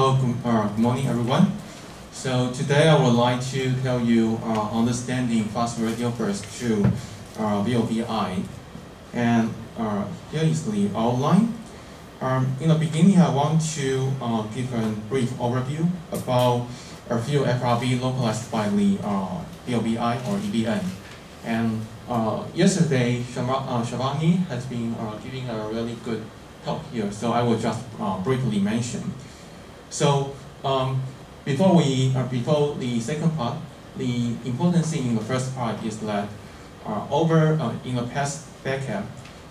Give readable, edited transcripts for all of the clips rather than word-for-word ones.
Hello, good morning everyone. So today I would like to tell you understanding fast radio burst through VILBI. And here is the outline. In the beginning, I want to give a brief overview about a few FRB localized by the VILBI or EVN. And yesterday, Hsiu-Hsien has been giving a really good talk here, so I will just briefly mention. So before the second part, the important thing in the first part is that in the past decade,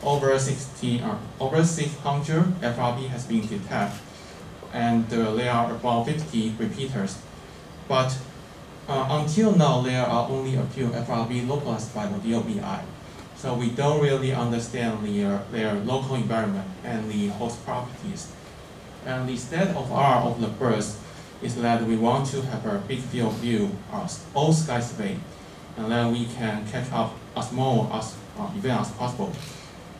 over 600 FRB has been detected, and there are about 50 repeaters. But until now, there are only a few FRB localized by the VILBI. So we don't really understand their local environment and the host properties. And the state of art of the burst is that we want to have a big field view, all skies away, and then we can catch up as small event as possible.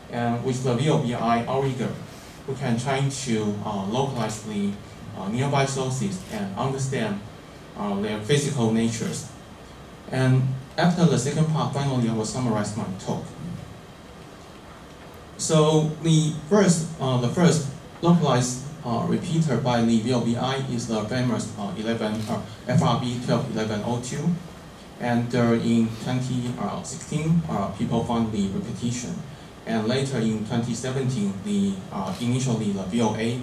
And with the VILBI outrigger, we can try to localize the nearby sources and understand their physical natures. And after the second part, finally, I will summarize my talk. So the first localized repeater by the VILBI is the famous FRB 121102, and in 2016 people found the repetition, and later in 2017 initially the VOA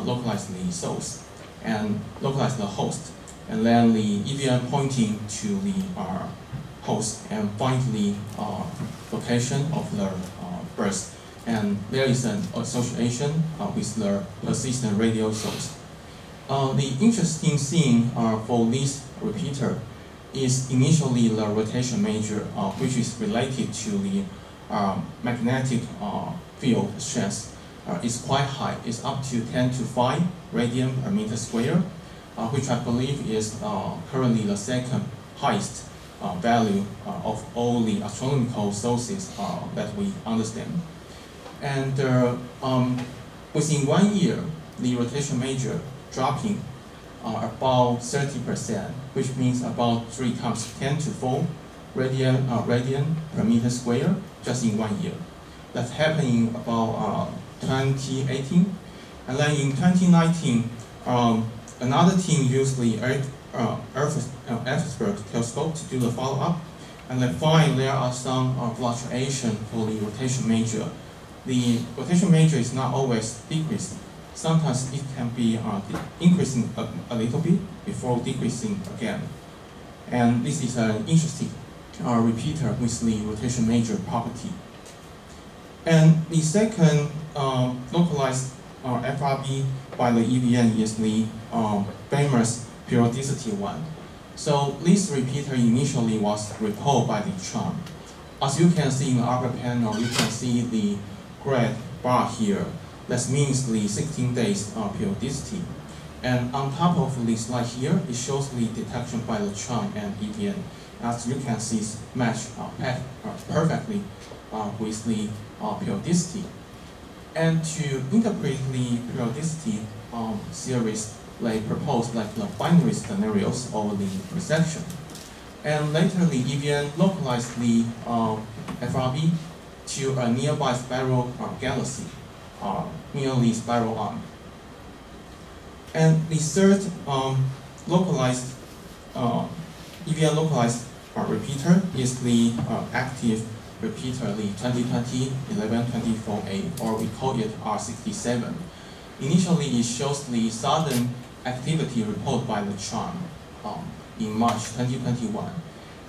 localized the source and localized the host, and then the EVN pointing to the host and find the location of the burst. And there is an association with the persistent radio source. The interesting thing for this repeater is initially the rotation major, which is related to the magnetic field strength. Is quite high. It's up to 10 to 5 radian per meter square, which I believe is currently the second highest value of all the astronomical sources that we understand. And within 1 year, the rotation major dropping about 30%, which means about 3 times 10 to 4 radian per meter square just in 1 year. That's happening about 2018. And then in 2019, another team used the Earthsburg telescope to do the follow-up, and they find there are some fluctuation for the rotation major. The rotation major is not always decreasing. Sometimes it can be increasing a little bit before decreasing again. And this is an interesting repeater with the rotation major property. And the second localized FRB by the EVN is the famous periodicity one. So this repeater initially was reported by the charm. As you can see in the upper panel, you can see the red bar here. That means the 16 days periodicity. And on top of the slide here, it shows the detection by the charm and EVN. As you can see, match perfectly with the periodicity. And to interpret the periodicity series, they propose like the binary scenarios of the perception. And later, the EVN localized the FRB to a nearby spiral galaxy, near the spiral arm. And the third localized EVN localized repeater is the active repeater, the 2020-1124A, or we call it R67. Initially, it shows the sudden activity reported by the charm in March 2021.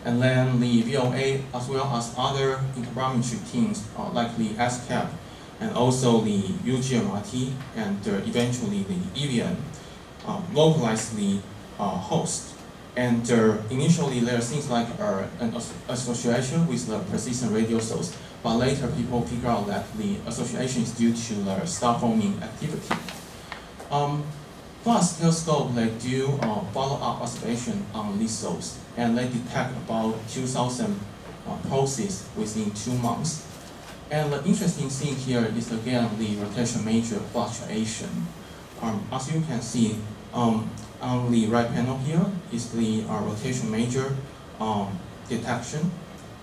And then the VOA, as well as other interferometry teams like the SCAP and also the UGMRT and eventually the EVN localized the host. And initially there seems like an association with the persistent radio source, but later people figure out that the association is due to the star-forming activity. Plus, telescope they do follow-up observation on this source, and they detect about 2,000 pulses within 2 months. And the interesting thing here is again the rotation major fluctuation. As you can see, On the right panel here is the rotation major detection,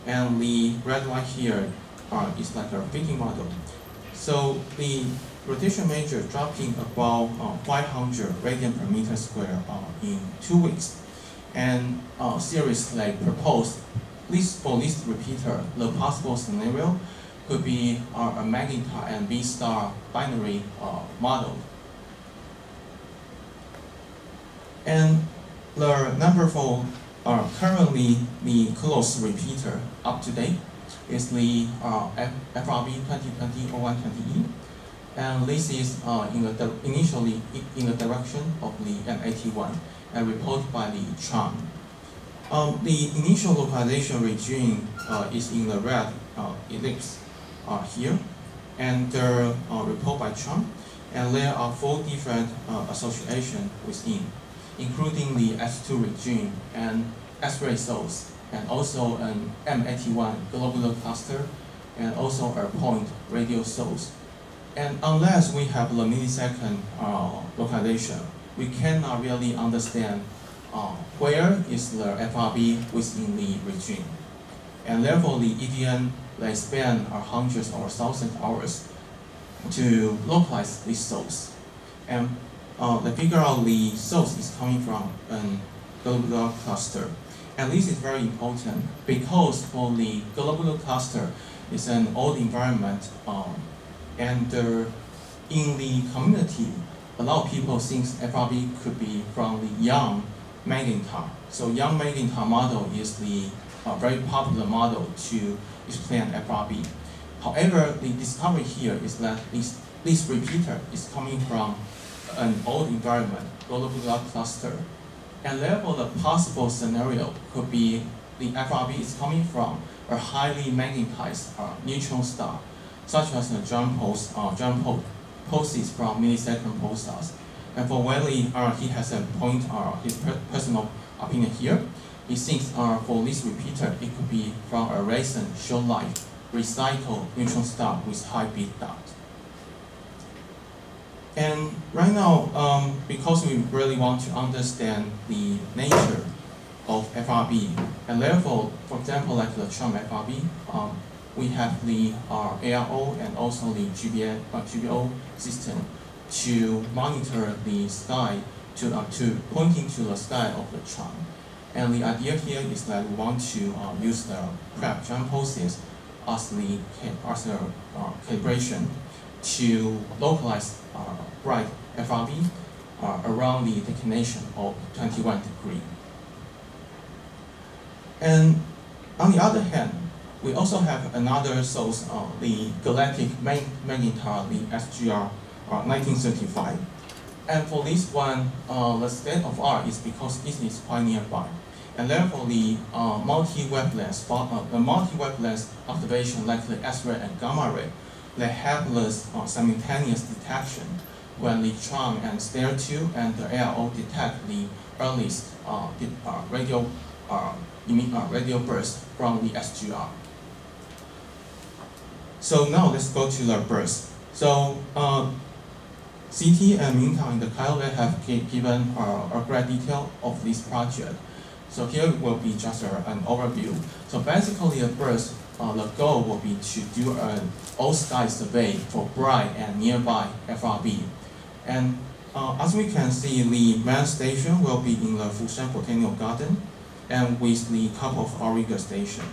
and the red line here is like a fitting model. So the rotation major dropping about 500 radian per meter square in 2 weeks, and seriously proposed for this repeater, the possible scenario could be a magnetar and B star binary model. And the number for currently the closed repeater up to date is the FRB 2020-0120E, and this is initially in the direction of the M81 and reported by the CHARM. The initial localization regime is in the red ellipse here, and they're reported by CHARM, and there are 4 different associations within, including the S2 regime and X-ray source, and also an M81 globular cluster, and also a point radio source. And unless we have the millisecond localization, we cannot really understand where is the FRB within the regime. And therefore, the EDN, they spend hundreds or thousands of hours to localize this source. And they figure out the source is coming from a globular cluster. And this is very important because for the globular cluster, it's an old environment, and in the community, a lot of people think FRB could be from the young magnetar. So young magnetar model is the very popular model to explain FRB. However, the discovery here is that this repeater is coming from an old environment, globular cluster. And therefore, the possible scenario could be the FRB is coming from a highly magnetized neutron star, such as the jump pulses from millisecond pulsars. And for Wiley, he has a point, his personal opinion here. He thinks for this repeater, it could be from a recent short-lived recycled neutron star with high bit dot. And right now, because we really want to understand the nature of FRB, and therefore, for example, like the CHARM FRB, we have the ARO and also the GBO system to monitor the sky, to pointing to the sky of the CHARM. And the idea here is that we want to use the Crab jump pulses as the calibration to localize bright FRB around the declination of 21 degrees. And on the other hand, we also have another source, the galactic magnetar, the SGR 1935. And for this one, the state of art is because it is quite nearby. And therefore, the multi-wavelength observation, like the X-ray and gamma ray, they have this simultaneous detection when the CHARM and STARE-2 and the ARO detect the earliest radio burst from the SGR. So now let's go to the burst. So CT and Mingtang and the Kyle have given a great detail of this project. So here will be just an overview. So basically, the burst, the goal will be to do an all-sky survey for bright and nearby FRB. And as we can see, the main station will be in the Fushan Botanical Garden, and with the couple of Auriga station.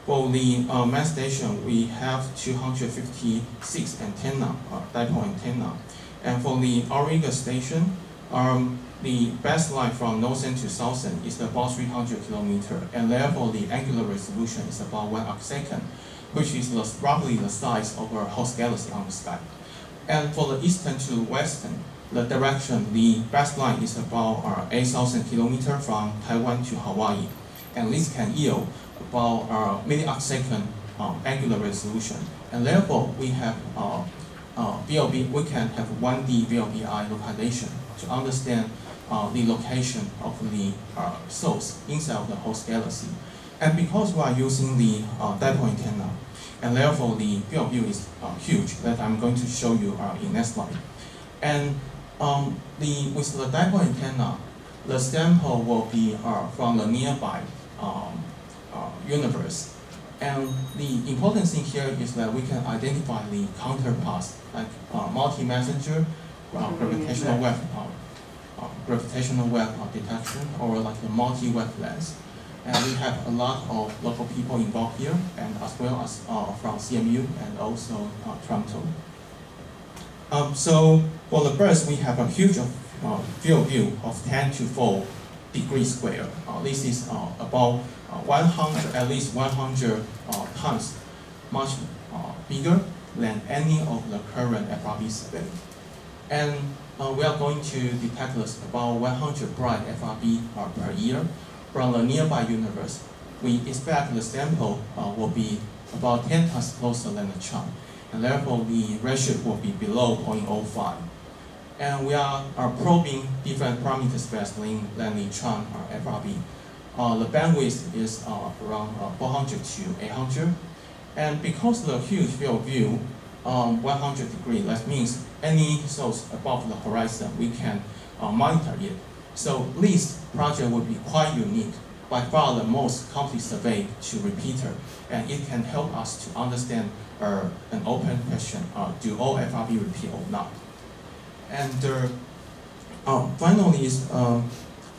For the main station, we have 256 antenna, dipole antenna. And for the Auriga station, the baseline from northern to southern is about 300 kilometers, and therefore the angular resolution is about 1 arcsecond, which is roughly the size of a host galaxy on the sky. And for the eastern to western, the direction, the baseline is about 8,000 kilometers from Taiwan to Hawaii, and this can yield about milli-arcsecond angular resolution. And therefore, we have VLB. We can have 1D VLBI localization to understand the location of the source inside of the host galaxy. And because we are using the dipole antenna, and therefore the field of view is huge, that I'm going to show you in next slide. And With the dipole antenna, the sample will be from the nearby universe. And the important thing here is that we can identify the counterparts, like multi-messenger, gravitational wave detection, or like the multi-wavelengths. And we have a lot of local people involved here, and as well as from CMU and also Toronto. So for the burst, we have a huge field view of 10 to 4 degrees squared. This is about 100, at least 100 times much bigger than any of the current FRB survey. And we are going to detect about 100 bright FRB per year from the nearby universe. We expect the sample will be about 10 times closer than the chunk, and therefore the ratio will be below 0.05. And we are probing different parameter space than the chunk FRB. The bandwidth is around 400 to 800. And because the huge field view, 100 degrees, that means any source above the horizon, we can monitor it. So this project will be quite unique, by far the most complete survey to repeater, and it can help us to understand an open question, do all FRB repeat or not? And finally,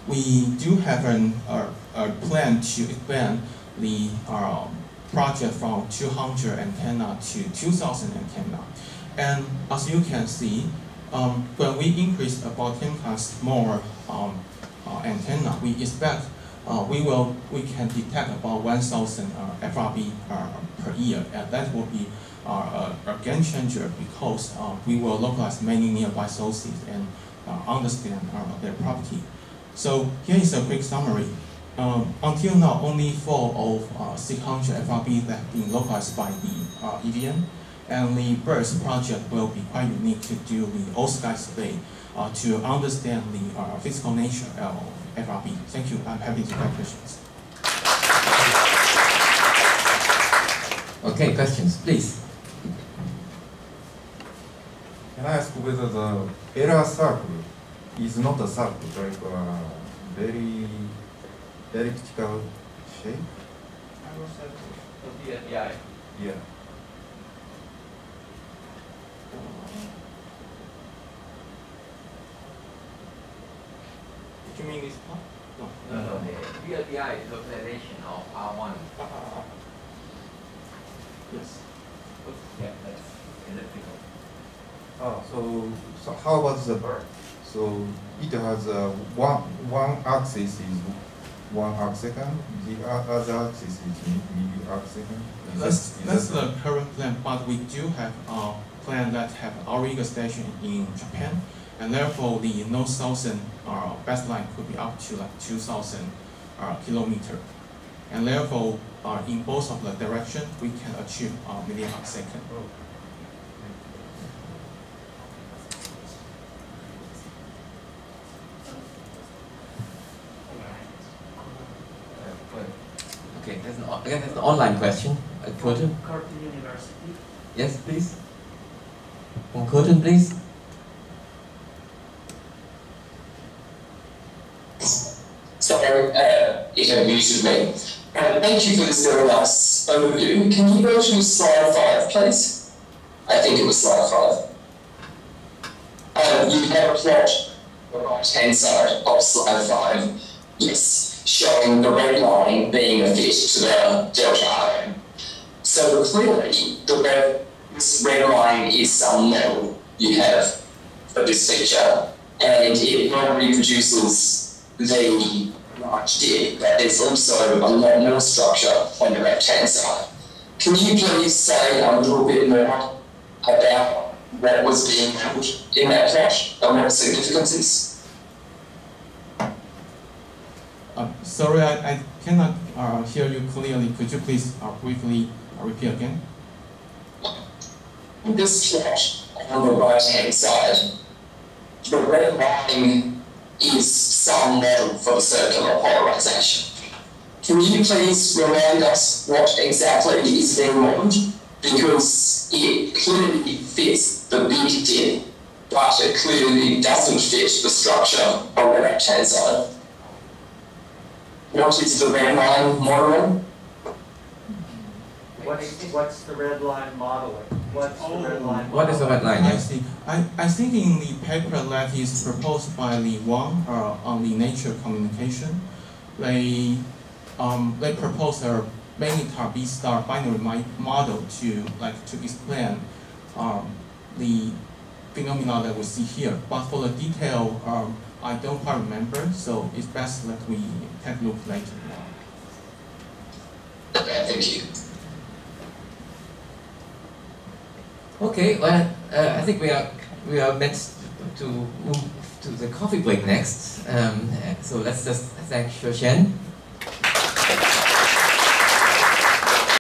we do have a plan to expand the project from 200 antenna to 2,000 antenna. And as you can see, when we increase about 10 times more antenna, we expect we can detect about 1,000 FRB per year, and that will be a game changer because we will localize many nearby sources and understand their property. So here is a quick summary. Until now, only 4 of 600 FRB that have been localized by the EVM, and the BERST project will be quite unique to do the all-sky survey to understand the physical nature of FRB. Thank you. I'm happy to take questions. Okay, questions, please. Can I ask whether the error circle is not a circle, like a very elliptical shape? Error circle, the VILBI. Yeah. Do you mean this part? No. No, the VILBI is localization of R1. Yes. Yeah, that's elliptical. Oh, so how about the bird? So it has one axis is 1 arcsecond, the other axis is maybe arcsecond. That's the current plan, but we do have a plan that have Auriga station in Japan, and therefore the north-southern baseline could be up to like 2,000 kilometers. And therefore, in both of the direction, we can achieve million arcsecond. Okay, there's an online question. Curtin? Curtin University. Yes, please. From Curtin, please. Sorry, it unmuted me. Thank you for this very nice overview. Can you go to slide 5, please? I think it was slide 5. You have a plot on the right-hand side of slide 5. Yes, showing the red line being a fit to the delta RM. So clearly, this red line is some model you have for this feature, and it not reproduces the large dip, but there's also a lot more structure on the left-hand side. Can you please say a little bit more about what was being modeled in that plot and what the significance is? Sorry, I cannot hear you clearly. Could you please briefly repeat again? This plot on the right-hand side, the red line is some model for the circular polarization. Can you please remind us what exactly is being modeled? Because it clearly fits the big dip but it clearly doesn't fit the structure on the left-hand side. What is the red line modeling? What's the red line modeling? What's the red line modeling? What is the red line? I Yeah. see. I think in the paper that is proposed by Li Wang on the nature communication, they propose a many B star binary model to explain the phenomena that we see here. But for the detail, I don't quite remember, so it's best that we take a look later. Okay, thank you. Okay, well, I think we are meant to move to the coffee break next. So let's just thank Hsiu-Hsien